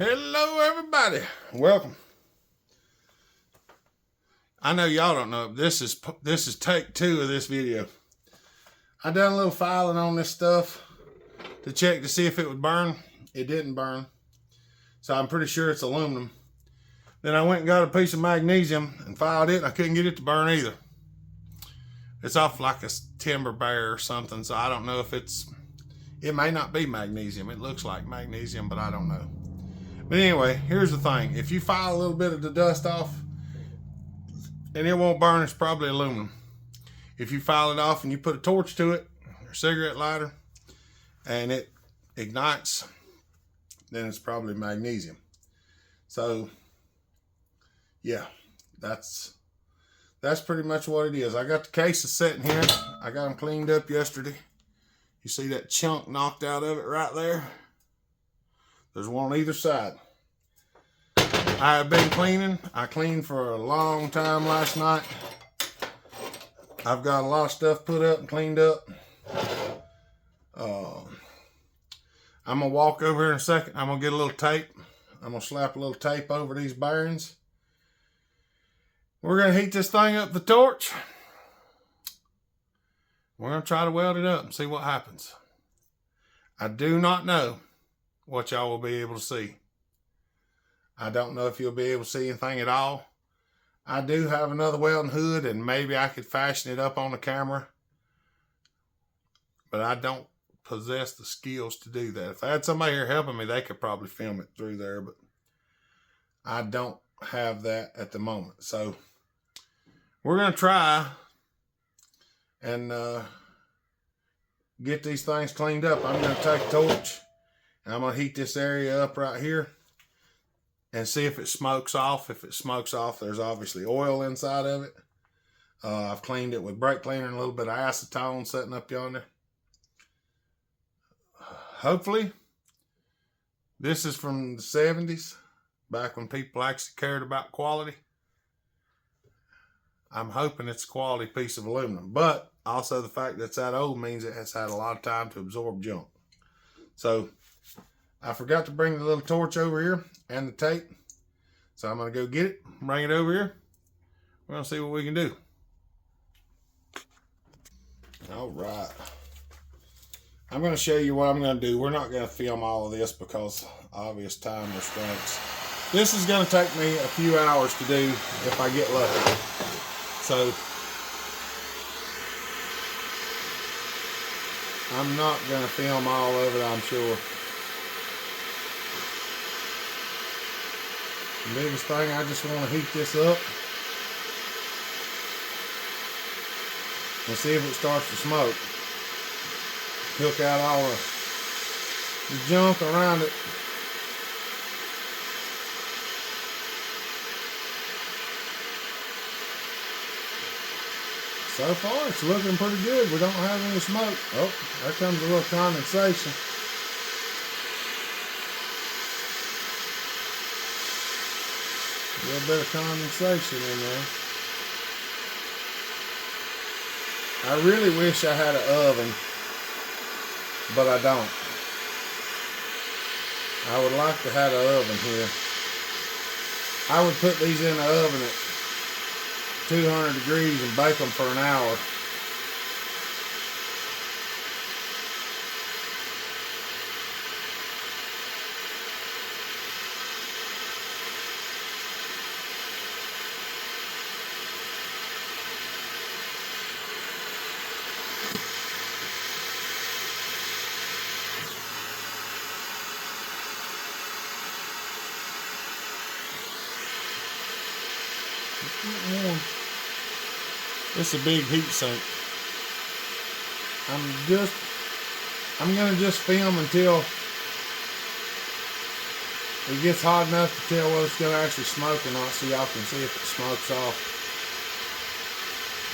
Hello, everybody. Welcome. I know y'all don't know. This is take 2 of this video. I done a little filing on this stuff to check to see if it would burn. It didn't burn, so I'm pretty sure it's aluminum. Then I went and got a piece of magnesium and filed it, and I couldn't get it to burn either. It's off like a timber bear or something, so I don't know if it may not be magnesium. It looks like magnesium, but I don't know. But anyway, here's the thing. If you file a little bit of the dust off and it won't burn, it's probably aluminum. If you file it off and you put a torch to it, or cigarette lighter, and it ignites, then it's probably magnesium. So, yeah, that's pretty much what it is. I got the cases sitting here. I got them cleaned up yesterday. You see that chunk knocked out of it right there? There's one on either side. I have been cleaning. I cleaned for a long time last night. I've got a lot of stuff put up and cleaned up. I'm going to walk over here in a second. I'm going to get a little tape. I'm going to slap a little tape over these bearings. We're going to heat this thing up with the torch. We're going to try to weld it up and see what happens. I do not know what y'all will be able to see. I don't know if you'll be able to see anything at all. I do have another welding hood, and maybe I could fashion it up on the camera, but I don't possess the skills to do that. If I had somebody here helping me, they could probably film it through there, but I don't have that at the moment. So we're going to try and get these things cleaned up. I'm going to take a torch and I'm going to heat this area up right here and see if it smokes off. If it smokes off, there's obviously oil inside of it. I've cleaned it with brake cleaner and a little bit of acetone sitting up yonder. Hopefully, this is from the 70s, back when people actually cared about quality. I'm hoping it's a quality piece of aluminum, but also the fact that it's that old means it has had a lot of time to absorb junk. So I forgot to bring the little torch over here and the tape. So I'm going to go get it, bring it over here. We're going to see what we can do. All right. I'm going to show you what I'm going to do. We're not going to film all of this because obvious time restraints. This is going to take me a few hours to do if I get lucky. So I'm not going to film all of it, I'm sure. The biggest thing, I just want to heat this up and see if it starts to smoke. Hook out all the junk around it. So far, it's looking pretty good. We don't have any smoke. Oh, there comes a little condensation. A little bit of condensation in there. I really wish I had an oven, but I don't. I would like to have an oven here. I would put these in the oven at 200 degrees and bake them for an hour. It's a big heat sink. I'm gonna just film until it gets hot enough to tell whether it's gonna actually smoke or not, so y'all can see if it smokes off.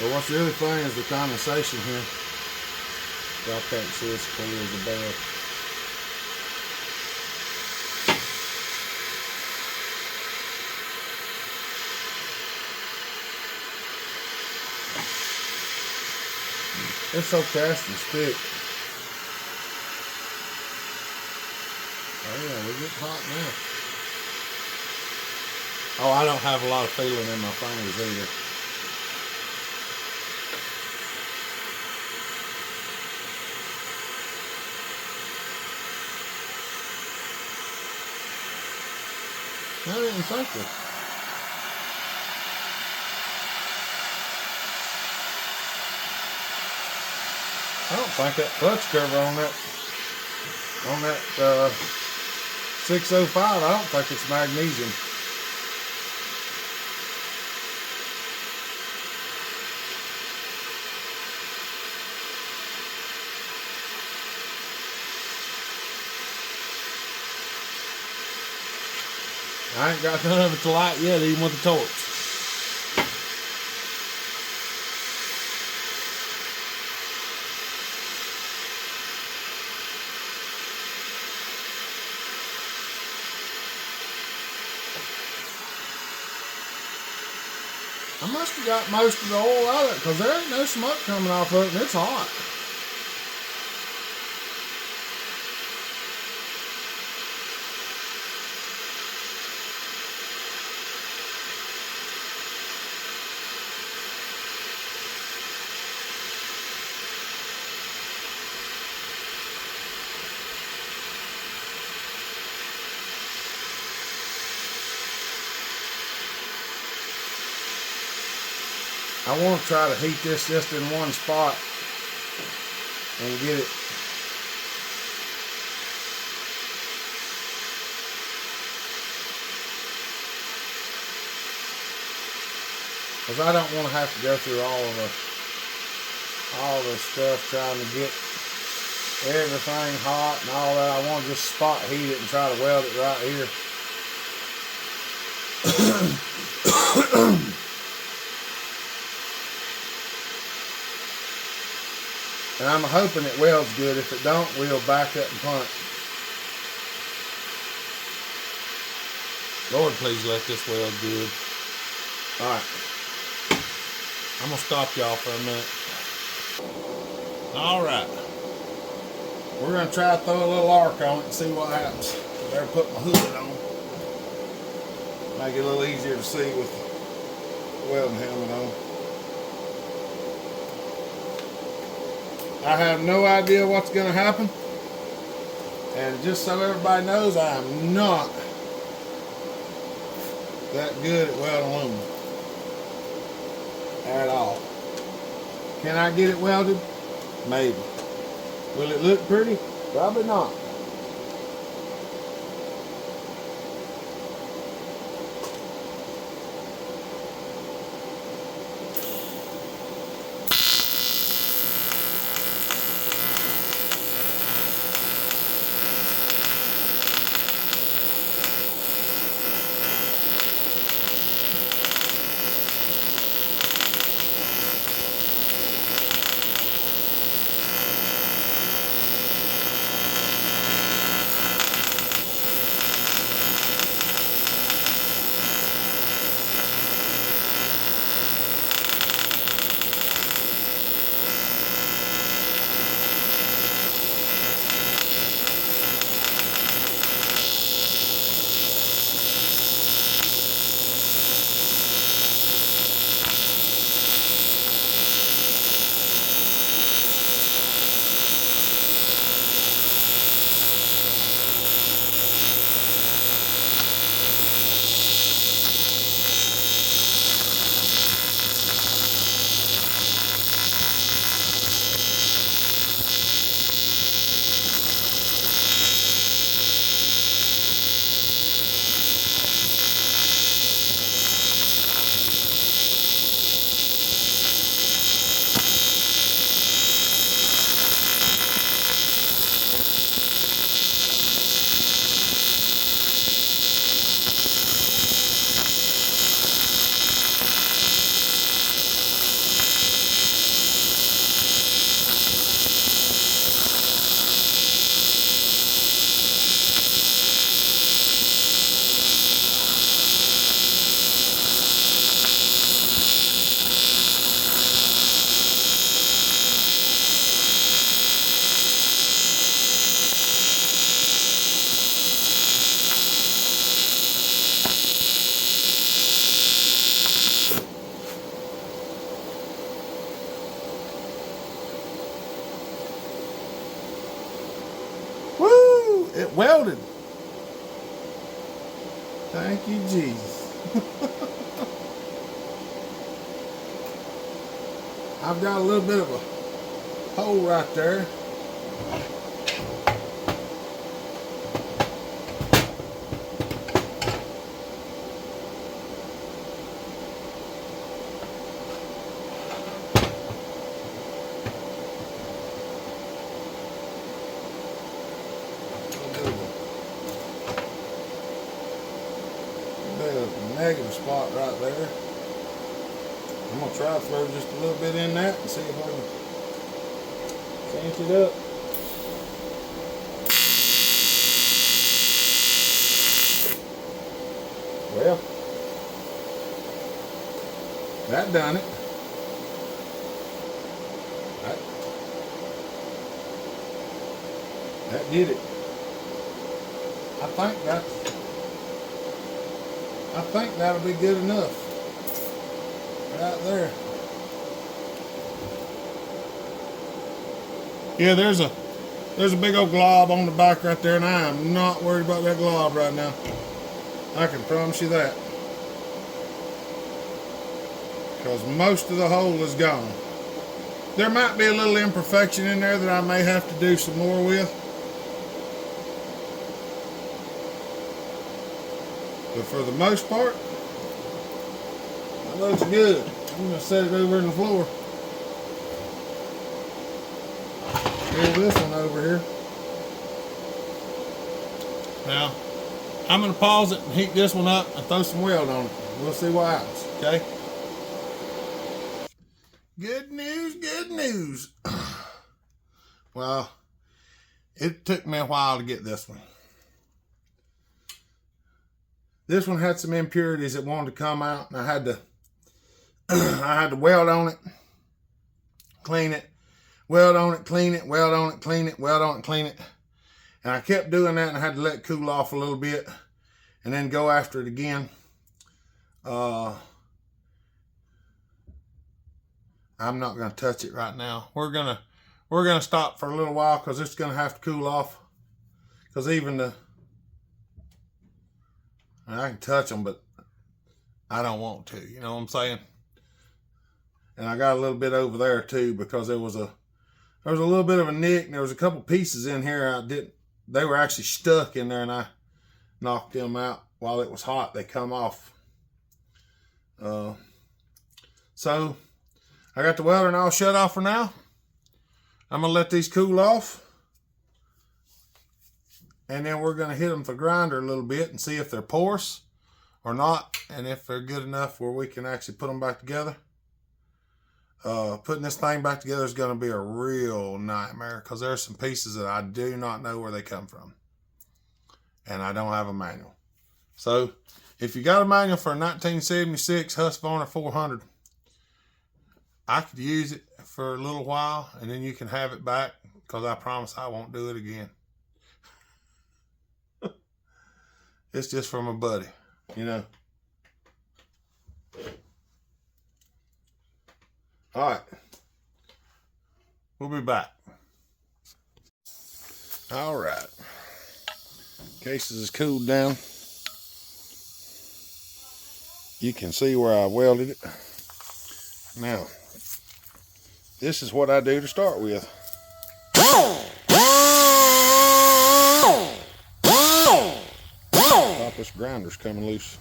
But what's really funny is the condensation here. Y'all can't see it's clear as a bell. It's so cast and stick. Oh yeah, we get hot now. Oh, I don't have a lot of feeling in my fingers either. I didn't think so. I don't think that clutch cover on that 605, I don't think it's magnesium. I ain't got none of it to light yet, even with the torch. I must have got most of the oil out of it because there ain't no smoke coming off of it and it's hot. I want to try to heat this just in one spot and get it. Because I don't want to have to go through all the stuff trying to get everything hot and all that. I want to just spot heat it and try to weld it right here. And I'm hoping it welds good. If it don't, we'll back up and punt. Lord, please let this weld good. Alright. I'm going to stop y'all for a minute. Alright. We're going to try to throw a little arc on it and see what happens. I better put my hood on. Make it a little easier to see with the welding helmet on. I have no idea what's going to happen. And just so everybody knows, I am not that good at welding aluminum. At all. Can I get it welded? Maybe. Will it look pretty? Probably not. welded. Thank you, Jesus. I've got a little bit of a hole right there. Negative spot right there. I'm gonna try to throw just a little bit in that and see if I can cinch it up. Well, that done it. That did it. I think that'll be good enough. Right there. Yeah, there's a big old glob on the back right there, and I am not worried about that glob right now. I can promise you that. Because most of the hole is gone. There might be a little imperfection in there that I may have to do some more with. But for the most part, it looks good. I'm going to set it over in the floor. Here's this one over here. Now, I'm going to pause it and heat this one up and throw some weld on it. We'll see what happens, okay? Good news, good news. Well, it took me a while to get this one. This one had some impurities that wanted to come out, and I had to weld on it, clean it, weld on it, clean it, weld on it, clean it, weld on it, clean it. And I kept doing that, and I had to let it cool off a little bit and then go after it again. I'm not going to touch it right now. We're gonna stop for a little while because it's going to have to cool off. Because even I can touch them, but I don't want to. You know what I'm saying? And I got a little bit over there too because there was a little bit of a nick, and there was a couple pieces in here they were actually stuck in there, and I knocked them out while it was hot. They come off. So I got the welding all shut off for now. I'm gonna let these cool off, and then we're gonna hit them with a grinder a little bit and see if they're porous or not, and if they're good enough where we can actually put them back together. Putting this thing back together is going to be a real nightmare because there's some pieces that I do not know where they come from, and I don't have a manual. So if you got a manual for a 1976 Husqvarna 400, I could use it for a little while, and then you can have it back because I promise I won't do it again. It's just from a buddy, you know. All right, we'll be back. All right, cases is cooled down. You can see where I welded it. Now, this is what I do to start with. Stop, this grinder's coming loose.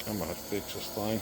I'm gonna have to fix this thing.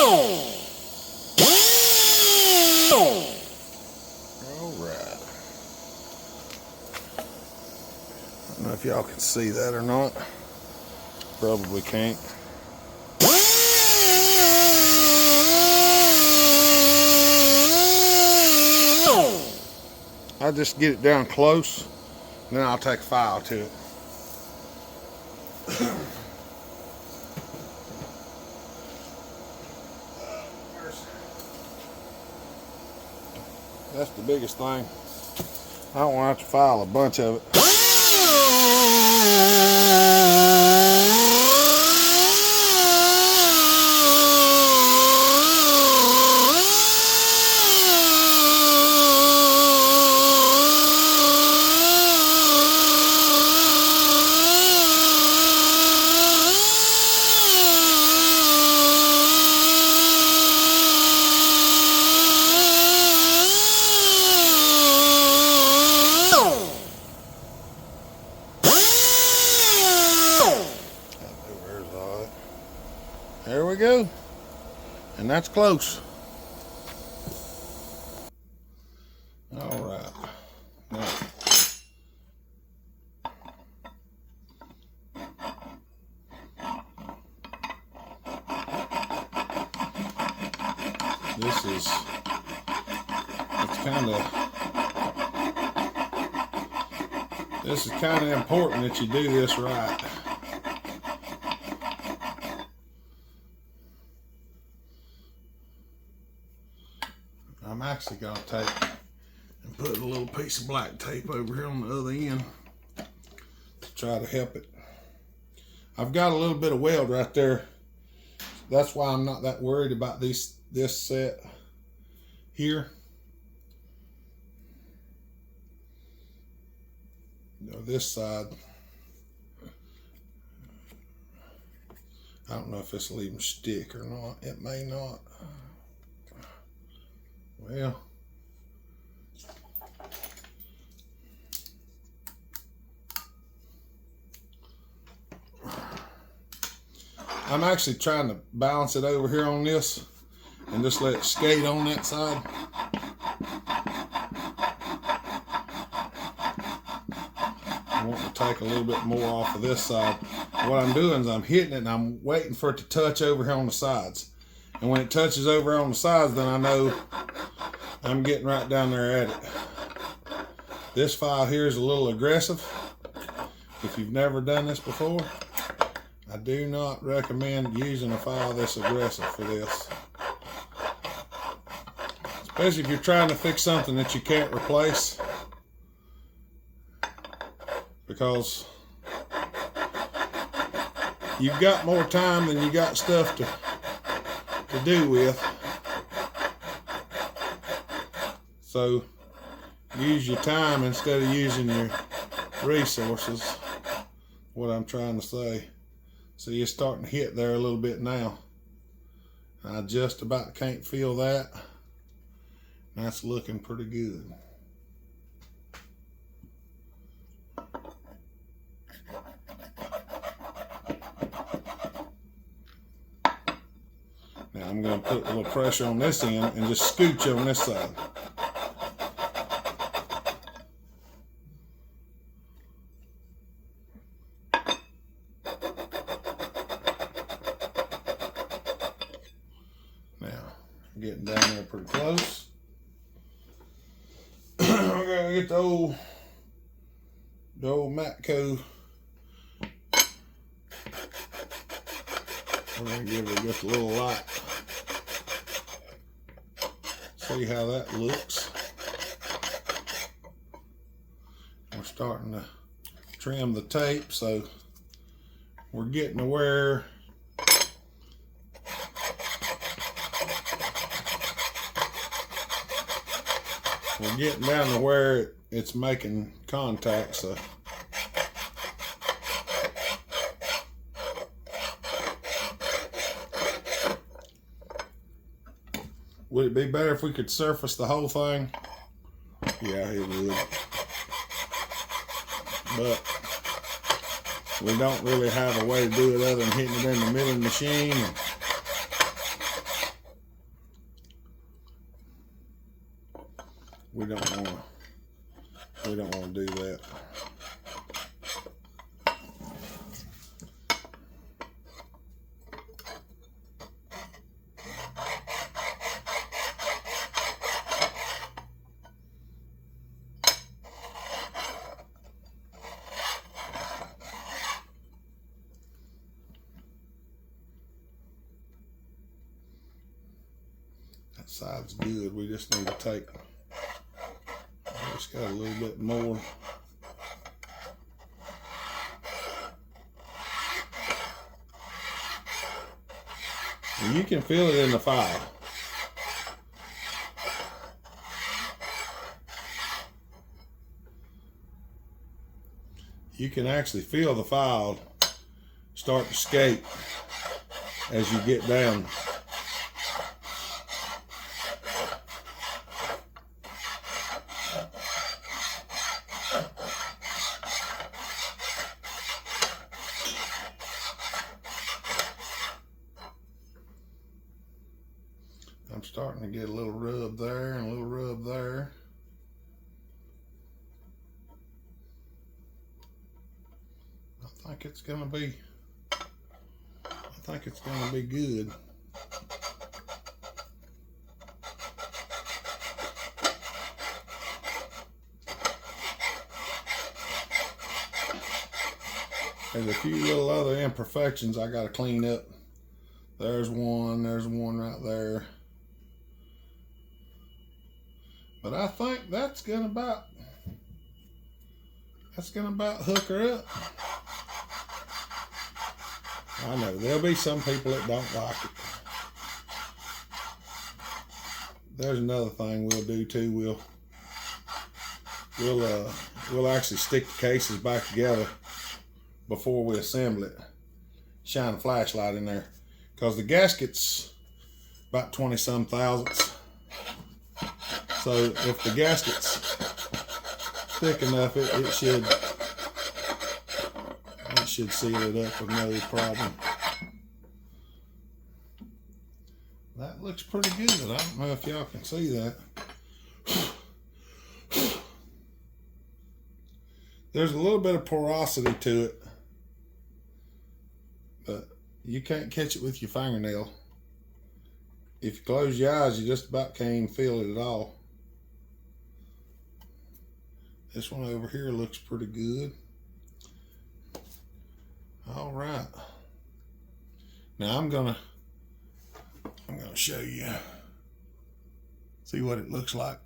Alright. I don't know if y'all can see that or not. Probably can't. I'll just get it down close, and then I'll take a file to it. That's the biggest thing. I don't want to have to file a bunch of it. There we go. And that's close. All right. Now, this is kind of important that you do this right. I'm actually going to take and put a little piece of black tape over here on the other end to try to help it. I've got a little bit of weld right there. That's why I'm not that worried about this set here. This side, I don't know if this will even stick or not. It may not. Well, I'm actually trying to balance it over here on this and just let it skate on that side. I want to take a little bit more off of this side. What I'm doing is I'm hitting it and I'm waiting for it to touch over here on the sides. And when it touches over on the sides, then I know I'm getting right down there at it. This file here is a little aggressive. If you've never done this before, I do not recommend using a file this aggressive for this. Especially if you're trying to fix something that you can't replace. Because you've got more time than you got stuff to do with. So use your time instead of using your resources, what I'm trying to say. So you're starting to hit there a little bit now. I just about can't feel that. That's looking pretty good. Now I'm going to put a little pressure on this end and just scooch on this side. Getting down there pretty close. We're gonna get the old Matco. We're gonna give it just a little light. See how that looks. We're starting to trim the tape, so we're getting to where we're getting down to where it's making contact, so would it be better if we could surface the whole thing? Yeah, it would. But we don't really have a way to do it other than hitting it in the milling machine. We don't want to do that. That side's good. We just need to take, just got a little bit more. And you can feel it in the file. You can actually feel the file start to escape as you get down. I'm starting to get a little rub there and a little rub there. I think it's gonna be good. There's a few little other imperfections I gotta clean up. There's one right there. But I think that's gonna about hook her up. I know there'll be some people that don't like it. There's another thing we'll do too. We'll actually stick the cases back together before we assemble it. Shine a flashlight in there, because the gasket's about 20-some thousandths. So if the gasket's thick enough, it should seal it up with no problem. That looks pretty good. I don't know if y'all can see that. There's a little bit of porosity to it, but you can't catch it with your fingernail. If you close your eyes, you just about can't even feel it at all. This one over here looks pretty good. All right. Now I'm gonna show you. See what it looks like.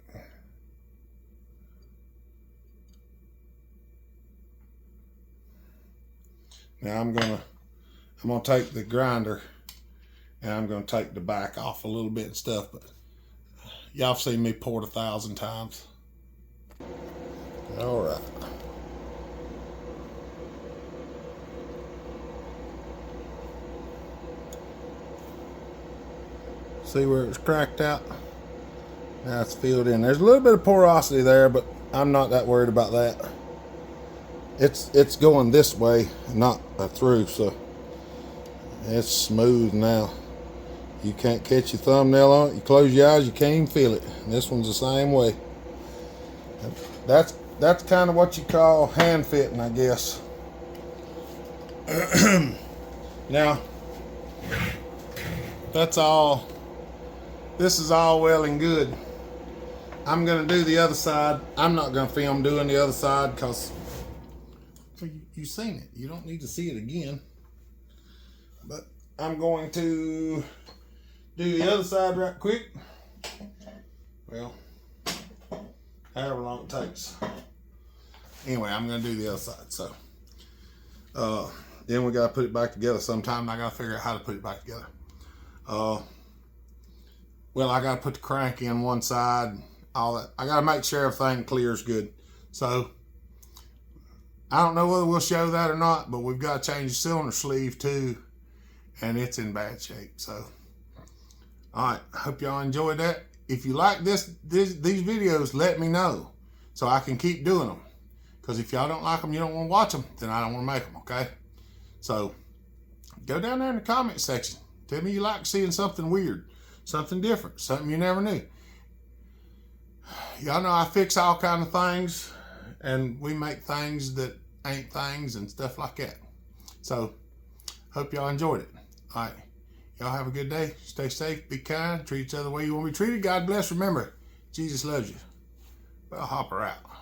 Now I'm gonna take the grinder and I'm gonna take the back off a little bit and stuff, but y'all have seen me pour it 1,000 times. All right. See where it's cracked out? Now it's filled in. There's a little bit of porosity there, but I'm not that worried about that. It's going this way, not through, so it's smooth now. You can't catch your thumbnail on it. You close your eyes, you can't even feel it. And this one's the same way. That's kind of what you call hand fitting, I guess. Now, that's all. This is all well and good. I'm gonna do the other side. I'm not gonna film doing the other side because you've seen it. You don't need to see it again. But I'm going to do the other side right quick. Well, however long it takes. Anyway, I'm gonna do the other side. So then we gotta put it back together sometime. I gotta figure out how to put it back together. Well, I gotta put the crank in one side, all that. I gotta make sure everything clears good. So I don't know whether we'll show that or not, but we've got to change the cylinder sleeve too, and it's in bad shape. So, all right, hope y'all enjoyed that. If you like these videos, let me know so I can keep doing them. Because if y'all don't like them, you don't want to watch them, then I don't want to make them, okay? So go down there in the comment section. Tell me you like seeing something weird, something different, something you never knew. Y'all know I fix all kind of things, and we make things that ain't things and stuff like that. So, hope y'all enjoyed it. All right. Y'all have a good day. Stay safe. Be kind. Treat each other the way you want to be treated. God bless. Remember, Jesus loves you. Well, Hopper out.